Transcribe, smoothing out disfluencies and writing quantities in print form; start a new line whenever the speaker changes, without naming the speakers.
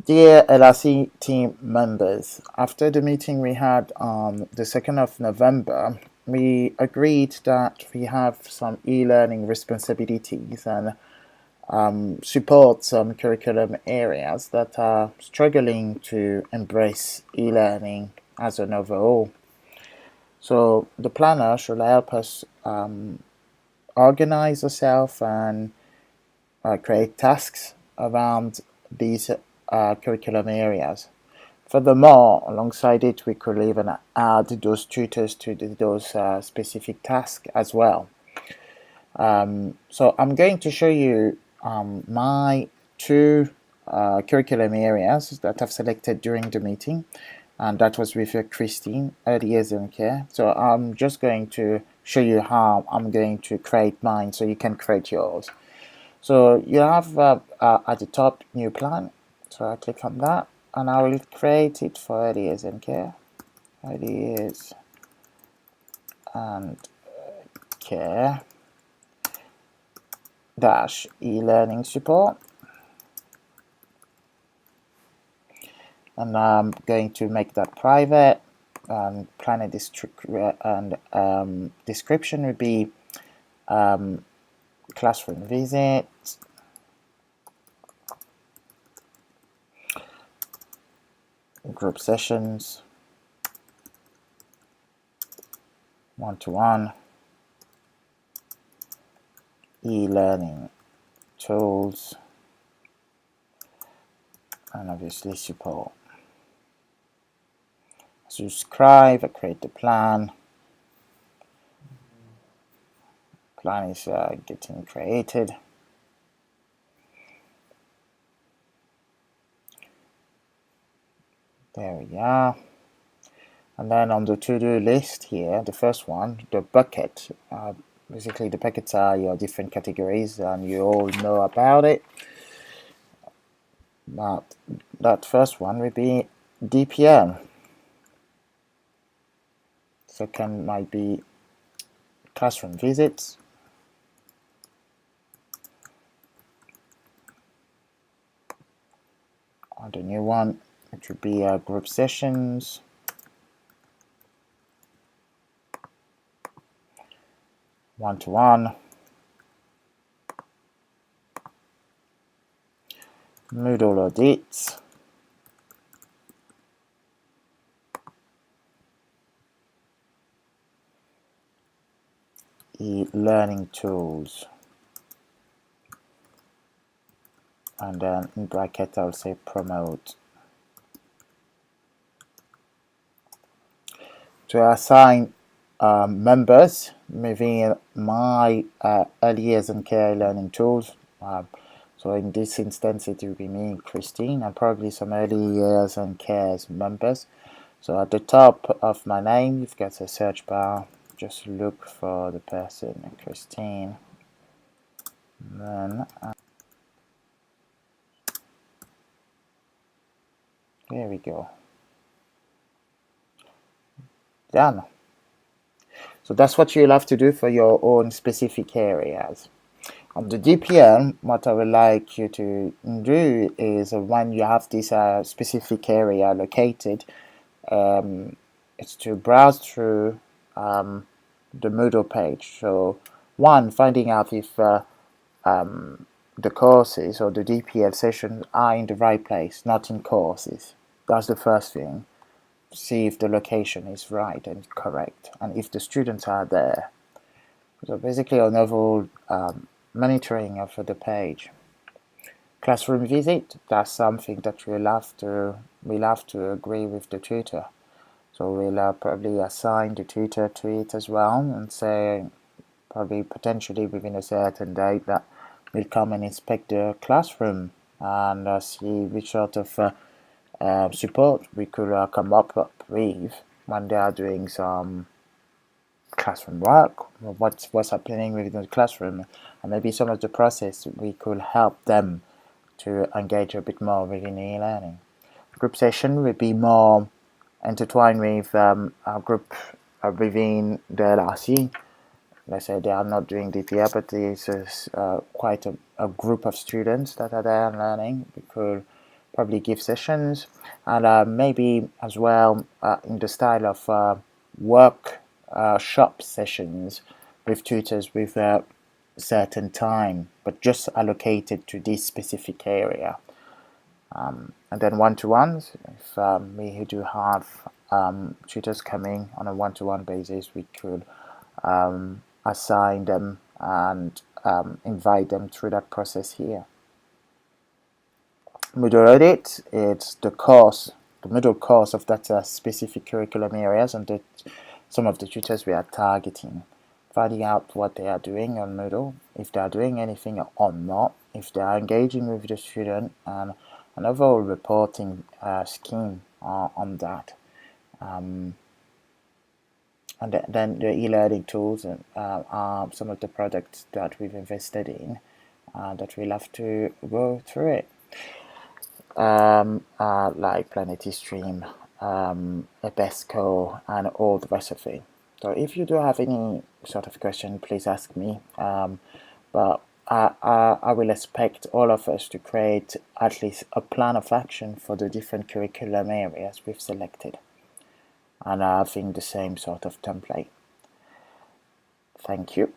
Dear LRC team members, after the meeting we had on the 2nd of November, we agreed that we have some e-learning responsibilities and support some curriculum areas that are struggling to embrace e-learning as an overall. So the planner should help us organize ourselves and create tasks around these curriculum areas. Furthermore, alongside it, we could even add those tutors to those specific tasks as well. So I'm going to show you my two curriculum areas that I've selected during the meeting, and that was with Christine, early years and care. So I'm just going to show you how I'm going to create mine so you can create yours. So you have at the top new plan, so I click on that and I will create it for early years and care, early years and care dash e-learning support, and I'm going to make that private, and plan a description would be classroom visit, group sessions, one-to-one, e-learning tools, and obviously support. Subscribe, I create the plan. Plan is getting created. There we are. And then on the to-do list here, the first one, the bucket. Basically the buckets are your different categories and you all know about it. But that first one would be DPM. Second might be classroom visits. And the new one, it would be group sessions. One-to-one. Moodle audits. E-learning tools. And then in bracket I'll say promote. To assign members within my early years and care learning tools. So in this instance it will be me, Christine, and probably some early years and cares members. So at the top of my name you've got a search bar, just look for the person, Christine. And then there we go. Done. So that's what you'll have to do for your own specific areas. On the DPM, what I would like you to do is when you have this specific area located, it's to browse through the Moodle page. So one, finding out if the courses or the DPL sessions are in the right place, not in courses. That's the first thing. See if the location is right and correct, and if the students are there. So basically an overall monitoring of the page. Classroom visit, that's something that we'll have to agree with the tutor. So we'll probably assign the tutor to it as well, and say probably potentially within a certain date that we'll come and inspect the classroom and see which sort of support we could come up with when they are doing some classroom work, or what's happening within the classroom, and maybe some of the process we could help them to engage a bit more within e-learning. Group session would be more intertwined with a group within the LRC. Let's say they are not doing DPR, but there's quite a group of students that are there learning. We could probably give sessions, and maybe as well in the style of workshop sessions with tutors with a certain time, but just allocated to this specific area. And then one-to-ones, if we do have tutors coming on a one-to-one basis, we could assign them and invite them through that process here. Moodle audit, it's the course, the middle course of that specific curriculum areas, and some of the tutors we are targeting, finding out what they are doing on Moodle, if they are doing anything or not, if they are engaging with the student, and an overall reporting scheme on that. And then the e-learning tools are some of the products that we've invested in that we'll have to go through it. Like Planety Stream, Ebesco, and all the rest of it. So if you do have any sort of question, please ask me. But I will expect all of us to create at least a plan of action for the different curriculum areas we've selected, and having the same sort of template. Thank you.